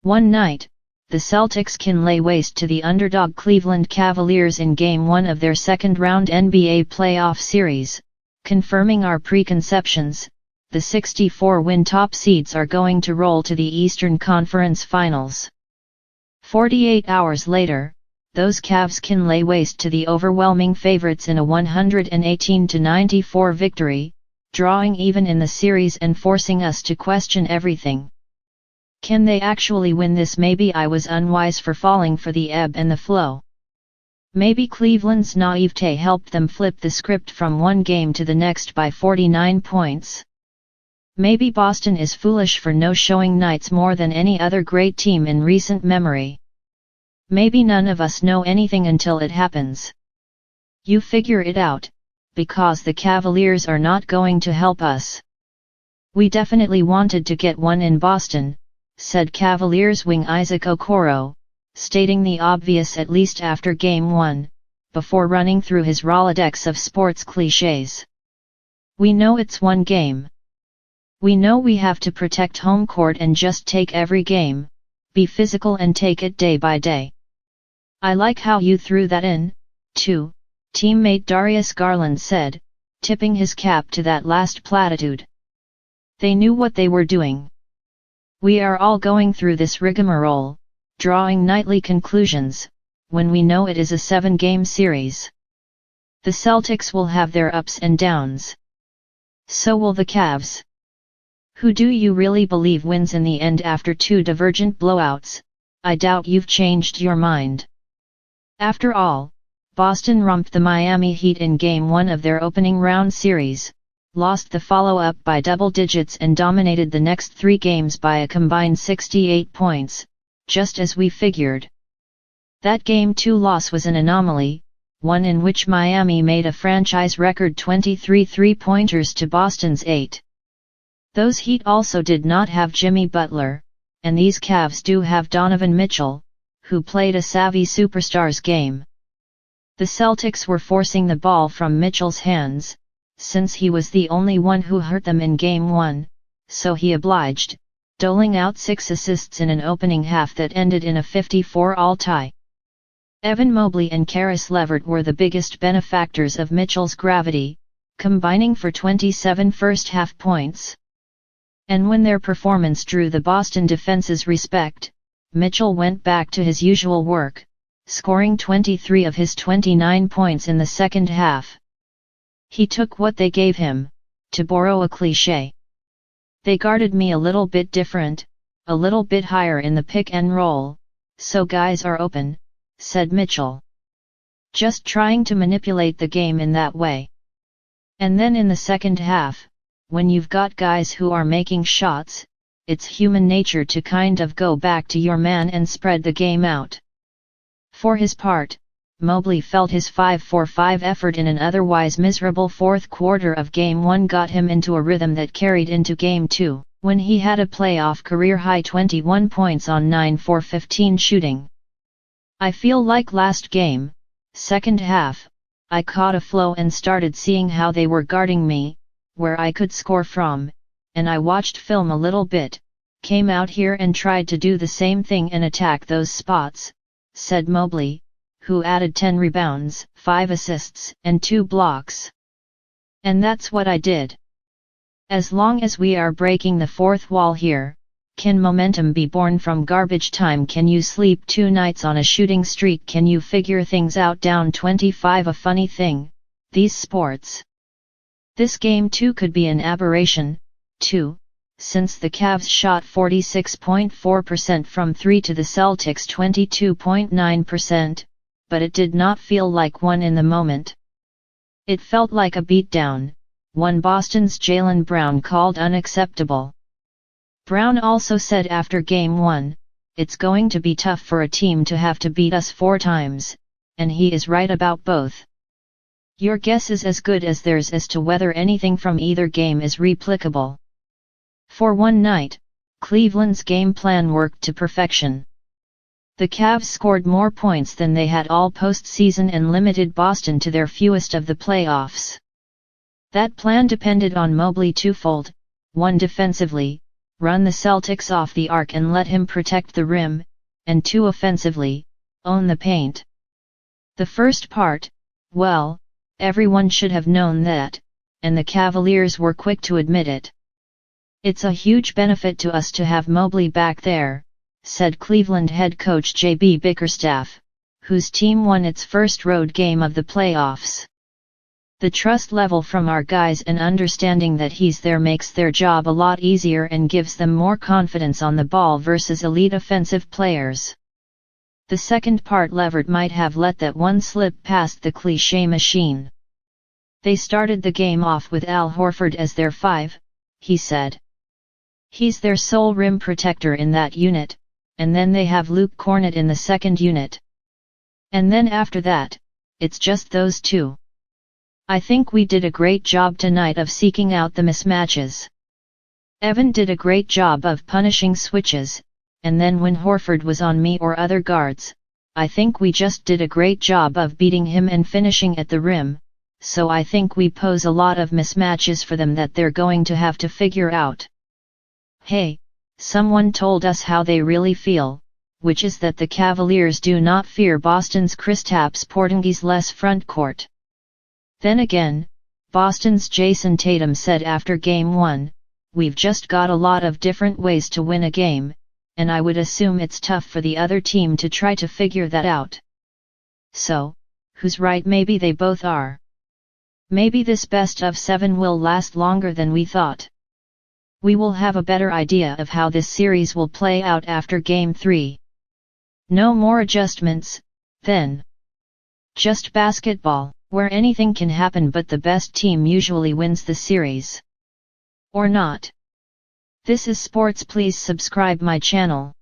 One night, the Celtics can lay waste to the underdog Cleveland Cavaliers in Game 1 of their second-round NBA playoff series, confirming our preconceptions. The 64-win top seeds are going to roll to the Eastern Conference Finals. 48 hours later, those Cavs can lay waste to the overwhelming favorites in a 118-94 victory, drawing even in the series and forcing us to question everything. Can they actually win this? Maybe I was unwise for falling for the ebb and the flow. Maybe Cleveland's naiveté helped them flip the script from one game to the next by 49 points. Maybe Boston is foolish for no-showing nights more than any other great team in recent memory. Maybe none of us know anything until it happens. You figure it out, because the Cavaliers are not going to help us. We definitely wanted to get one in Boston, said Cavaliers wing Isaac Okoro, stating the obvious at least after Game 1, before running through his rolodex of sports clichés. We know it's one game. We know we have to protect home court and just take every game, be physical and take it day by day. I like how you threw that in, too, teammate Darius Garland said, tipping his cap to that last platitude. They knew what they were doing. We are all going through this rigmarole, drawing nightly conclusions, when we know it is a 7-game series. The Celtics will have their ups and downs. So will the Cavs. Who do you really believe wins in the end after 2 divergent blowouts? I doubt you've changed your mind. After all, Boston romped the Miami Heat in Game 1 of their opening round series, lost the follow-up by double digits and dominated the next 3 games by a combined 68 points, just as we figured. That Game 2 loss was an anomaly, one in which Miami made a franchise record 23 three-pointers to Boston's 8. Those Heat also did not have Jimmy Butler, and these Cavs do have Donovan Mitchell, who played a savvy superstars game. The Celtics were forcing the ball from Mitchell's hands, since he was the only one who hurt them in Game 1, so he obliged, doling out 6 assists in an opening half that ended in a 54-all tie. Evan Mobley and Caris LeVert were the biggest benefactors of Mitchell's gravity, combining for 27 first-half points. And when their performance drew the Boston defense's respect, Mitchell went back to his usual work, scoring 23 of his 29 points in the second half. He took what they gave him, to borrow a cliché. They guarded me a little bit different, a little bit higher in the pick and roll, so guys are open, said Mitchell. Just trying to manipulate the game in that way. And then in the second half, when you've got guys who are making shots, it's human nature to kind of go back to your man and spread the game out. For his part, Mobley felt his 5-for-5 effort in an otherwise miserable fourth quarter of Game 1 got him into a rhythm that carried into Game 2, when he had a playoff career-high 21 points on 9-for-15 shooting. I feel like last game, second half, I caught a flow and started seeing how they were guarding me, where I could score from, and I watched film a little bit, came out here and tried to do the same thing and attack those spots, said Mobley, who added 10 rebounds, 5 assists, and 2 blocks. And that's what I did. As long as we are breaking the fourth wall here, can momentum be born from garbage time? Can you sleep 2 nights on a shooting streak? Can you figure things out down 25? A funny thing, these sports. This Game 2 could be an aberration, too, since the Cavs shot 46.4% from 3 to the Celtics 22.9%, but it did not feel like one in the moment. It felt like a beatdown, one Boston's Jaylen Brown called unacceptable. Brown also said after Game 1, it's going to be tough for a team to have to beat us 4 times, and he is right about both. Your guess is as good as theirs as to whether anything from either game is replicable. For one night, Cleveland's game plan worked to perfection. The Cavs scored more points than they had all postseason and limited Boston to their fewest of the playoffs. That plan depended on Mobley twofold, one defensively, run the Celtics off the arc and let him protect the rim, and 2. Offensively, own the paint. The first part, well, everyone should have known that, and the Cavaliers were quick to admit it. It's a huge benefit to us to have Mobley back there, said Cleveland head coach J.B. Bickerstaff, whose team won its first road game of the playoffs. The trust level from our guys and understanding that he's there makes their job a lot easier and gives them more confidence on the ball versus elite offensive players. The second part Levert might have let that one slip past the cliché machine. They started the game off with Al Horford as their 5, he said. He's their sole rim protector in that unit, and then they have Luke Kornet in the second unit. And then after that, it's just those 2. I think we did a great job tonight of seeking out the mismatches. Evan did a great job of punishing switches, and then when Horford was on me or other guards, I think we just did a great job of beating him and finishing at the rim, so I think we pose a lot of mismatches for them that they're going to have to figure out. Hey, someone told us how they really feel, which is that the Cavaliers do not fear Boston's Kristaps Porzingis-less frontcourt. Then again, Boston's Jason Tatum said after Game 1, we've just got a lot of different ways to win a game, and I would assume it's tough for the other team to try to figure that out. So, who's right? Maybe they both are. Maybe this best of 7 will last longer than we thought. We will have a better idea of how this series will play out after Game 3. No more adjustments, then. Just basketball, where anything can happen but the best team usually wins the series. Or not. This is sports. Please subscribe my channel.